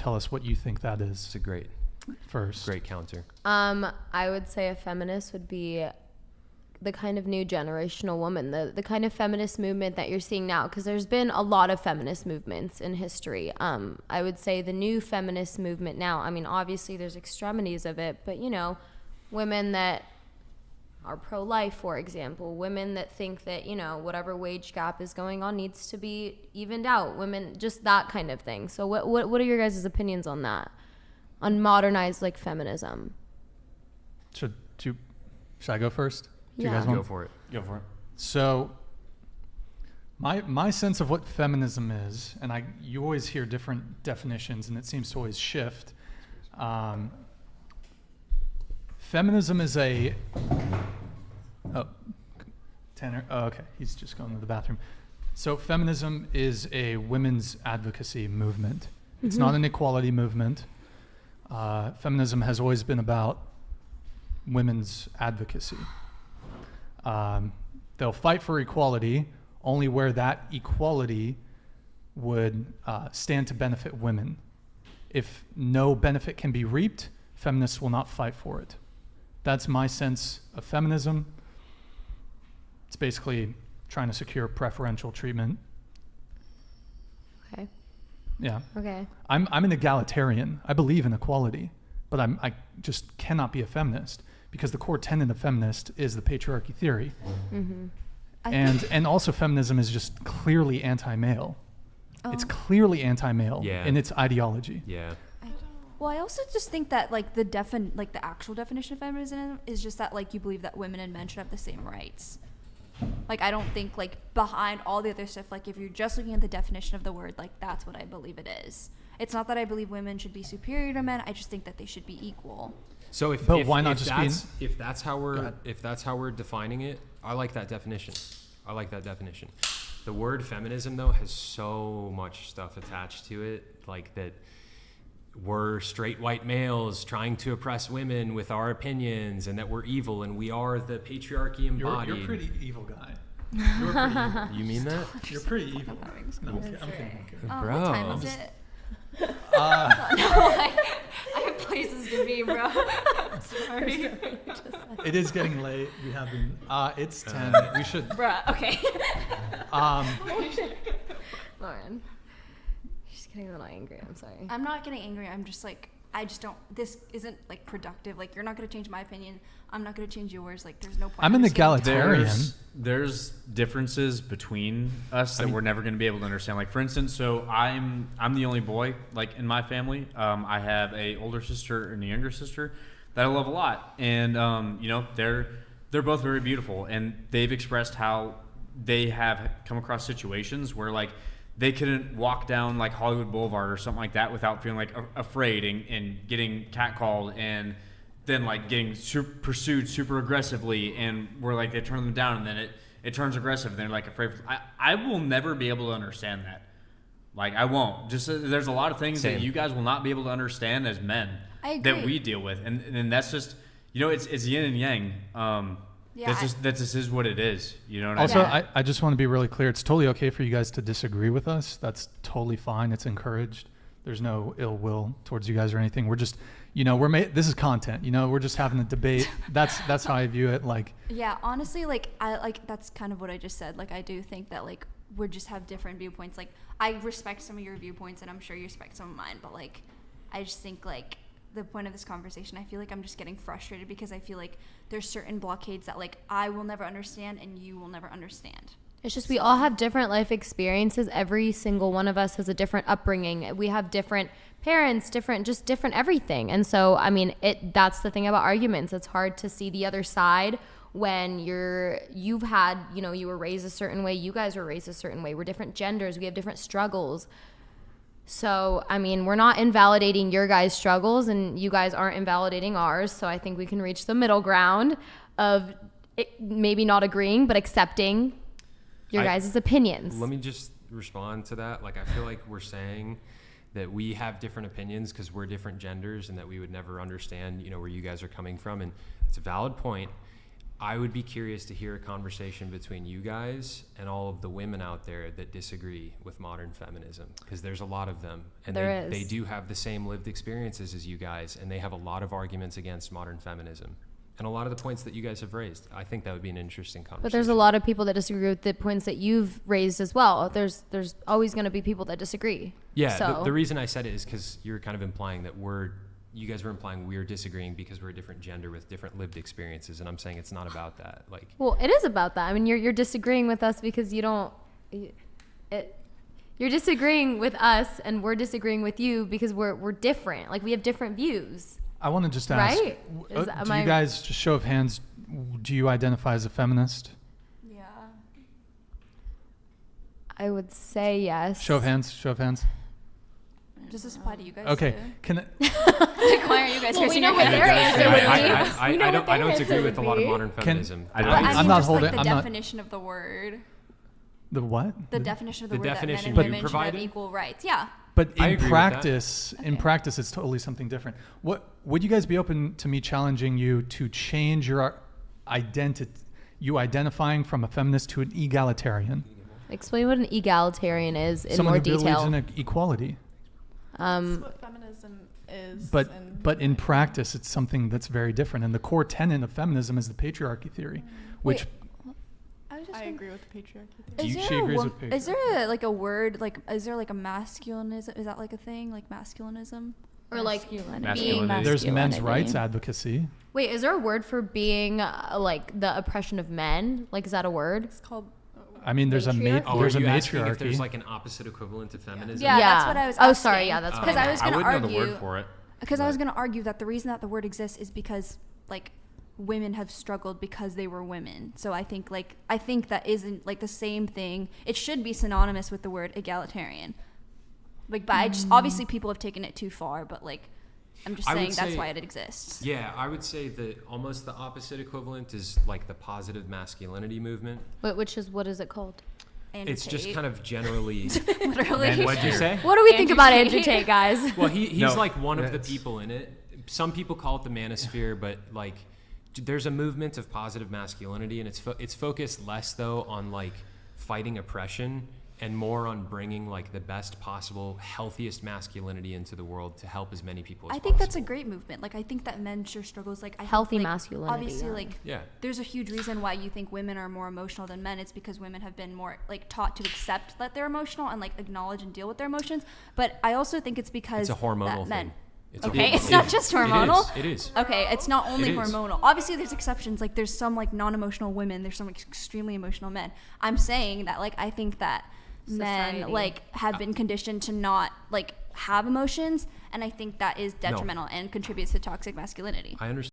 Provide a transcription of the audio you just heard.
tell us what you think that is. It's a great counter. I would say a feminist would be the kind of new generational woman, the kind of feminist movement that you're seeing now, because there's been a lot of feminist movements in history. I would say the new feminist movement now, I mean, obviously there's extremities of it, but you know, women that are pro-life, for example, women that think that, you know, whatever wage gap is going on needs to be evened out, women, just that kind of thing. So what are your guys' opinions on that, on modernized like feminism? Should I go first? Do you Yeah. guys want? Go for it. So my sense of what feminism is, and you always hear different definitions, and it seems to always shift. Feminism is Tanner. Oh, okay. He's just going to the bathroom. So feminism is a women's advocacy movement. It's not an equality movement. Feminism has always been about women's advocacy. They'll fight for equality only where that equality would stand to benefit women. If no benefit can be reaped, feminists will not fight for it. That's my sense of feminism. It's basically trying to secure preferential treatment. Okay. Yeah. Okay. I'm an egalitarian. I believe in equality, but I just cannot be a feminist, because the core tenet of feminist is the patriarchy theory. Mm-hmm. And also feminism is just clearly anti-male. Oh. It's clearly anti-male Yeah. in its ideology. Yeah. Well, I also just think that like the actual definition of feminism is just that like you believe that women and men should have the same rights. Like I don't think like behind all the other stuff, like if you're just looking at the definition of the word, like that's what I believe it is. It's not that I believe women should be superior to men. I just think that they should be equal. So if that's how we're defining it, I like that definition. The word feminism though has so much stuff attached to it, like that we're straight white males trying to oppress women with our opinions, and that we're evil and we are the patriarchy embodied. You're a pretty evil guy. You're pretty evil. You mean that? You're pretty evil. No, I'm kidding. Bro. What time is it? I have places to be, bro. Sorry. It is getting late. We have been. It's 10. We should. Bruh, okay. Lauren. She's getting a little angry. I'm sorry. I'm not getting angry. I'm just like, I just don't, this isn't like productive. Like you're not going to change my opinion. I'm not going to change yours. Like there's no point. I'm an egalitarian. There's differences between us that we're never going to be able to understand. Like for instance, so I'm the only boy like in my family. I have a older sister and a younger sister that I love a lot, and you know they're both very beautiful, and they've expressed how they have come across situations where like they couldn't walk down like Hollywood Boulevard or something like that without feeling like afraid and getting catcalled, and then like getting pursued super aggressively, and where like they turn them down and then it turns aggressive and they're like afraid. I will never be able to understand that. Like I won't. Just there's a lot of things that you guys will not be able to understand as men that we deal with, and that's just, you know, it's yin and yang. Yeah, that just is what it is. You know what Also, I mean? I just want to be really clear. It's totally okay for you guys to disagree with us. That's totally fine. It's encouraged. There's no ill will towards you guys or anything. We're just, you know, this is content. You know, we're just having a debate. That's how I view it. Like, yeah, honestly, like that's kind of what I just said. Like I do think that like we just have different viewpoints. Like I respect some of your viewpoints, and I'm sure you respect some of mine. But like, I just think like the point of this conversation, I feel like I'm just getting frustrated because I feel like there's certain blockades that like I will never understand and you will never understand. It's just we all have different life experiences. Every single one of us has a different upbringing. We have different parents, different everything. And so, I mean, that's the thing about arguments. It's hard to see the other side when you've had, you know, you were raised a certain way. You guys were raised a certain way. We're different genders. We have different struggles. So, I mean, we're not invalidating your guys' struggles and you guys aren't invalidating ours. So I think we can reach the middle ground of maybe not agreeing, but accepting your guys' opinions. Let me just respond to that. Like, I feel like we're saying that we have different opinions because we're different genders and that we would never understand, you know, where you guys are coming from. And it's a valid point. I would be curious to hear a conversation between you guys and all of the women out there that disagree with modern feminism, because there's a lot of them, and they do have the same lived experiences as you guys, and they have a lot of arguments against modern feminism and a lot of the points that you guys have raised. I think that would be an interesting conversation. But there's a lot of people that disagree with the points that you've raised as well. There's always going to be people that disagree. Yeah, So. the reason I said it is because you're kind of implying that you guys were implying we're disagreeing because we're a different gender with different lived experiences, and I'm saying it's not about that. Like, Well, it is about that. I mean, you're disagreeing with us because you're disagreeing with us, and we're disagreeing with you because we're different. Like, we have different views. I want to just ask, Right? do you guys, just show of hands, do you identify as a feminist? Yeah. I would say yes. Show of hands, show of hands. Does this apply to you guys? Okay, Too? can Like, why aren't you guys Well, we raising know your what hand? their answer would be. I don't agree with a lot of modern feminism. I But don't- I mean, I'm not just holding- like the I'm not- definition of the word. the what? The definition of the The word definition that men you and women should have provided? equal rights. Yeah. But I in agree with practice, Okay. it's totally something different. What would you guys be open to me challenging you to change your identity, you identifying from a feminist to an egalitarian? Explain what an egalitarian is in Someone more who believes detail. in equality. That's what feminism is. But in practice, it's something that's very different. And the core tenet of feminism is the patriarchy theory, which I agree with the patriarchy. Do Is you- there she a agrees wo- with Is there like a word like? Is there like a masculinism? Is that like a thing? Like masculinism? Or like Masculinity. being there's men's masculinity. rights advocacy. Wait, is there a word for being like the oppression of men? Like, is that a word? It's called. I mean, there's Matriarchy? Oh, there's are a you asking if there's matriarchy. like an opposite equivalent to feminism? Yeah, that's what I was Oh, asking. sorry. Yeah, that's Because fine. I was I going to wouldn't know argue. the word for it. Because I was going to argue that the reason that the word exists is because like women have struggled because they were women. So I think that isn't like the same thing. It should be synonymous with the word egalitarian. Like, but I just obviously people have taken it too far. But like, I'm just I would saying that's say- why it exists. Yeah, I would say that almost the opposite equivalent is like the positive masculinity movement. What is it called? Andrew It's just Tate. kind of generally. literally. And What'd you say? What do we think Andrew about Tate. Andrew Tate, guys? Well, he's No, like one of the that's- people in it. Some people call it the manosphere, but like there's a movement of positive masculinity, and it's focused less though on like fighting oppression and more on bringing like the best possible, healthiest masculinity into the world to help as many people as I think possible. that's a great movement. Like, I think that men sure struggles. Like, I think, Healthy like, masculinity, Obviously, yeah. like, Yeah. there's a huge reason why you think women are more emotional than men. It's because women have been more like taught to accept that they're emotional and like acknowledge and deal with their emotions. But I also think it's because It's a hormonal that men. thing. It's a Okay, hormonal- it's not just hormonal. It is. Okay, it's not only It is. hormonal. Obviously, there's exceptions. Like, there's some like non-emotional women. There's some extremely emotional men. I'm saying that like I think that Society. men like have been conditioned to not like have emotions, and I think that is detrimental and contributes to toxic masculinity. I understand.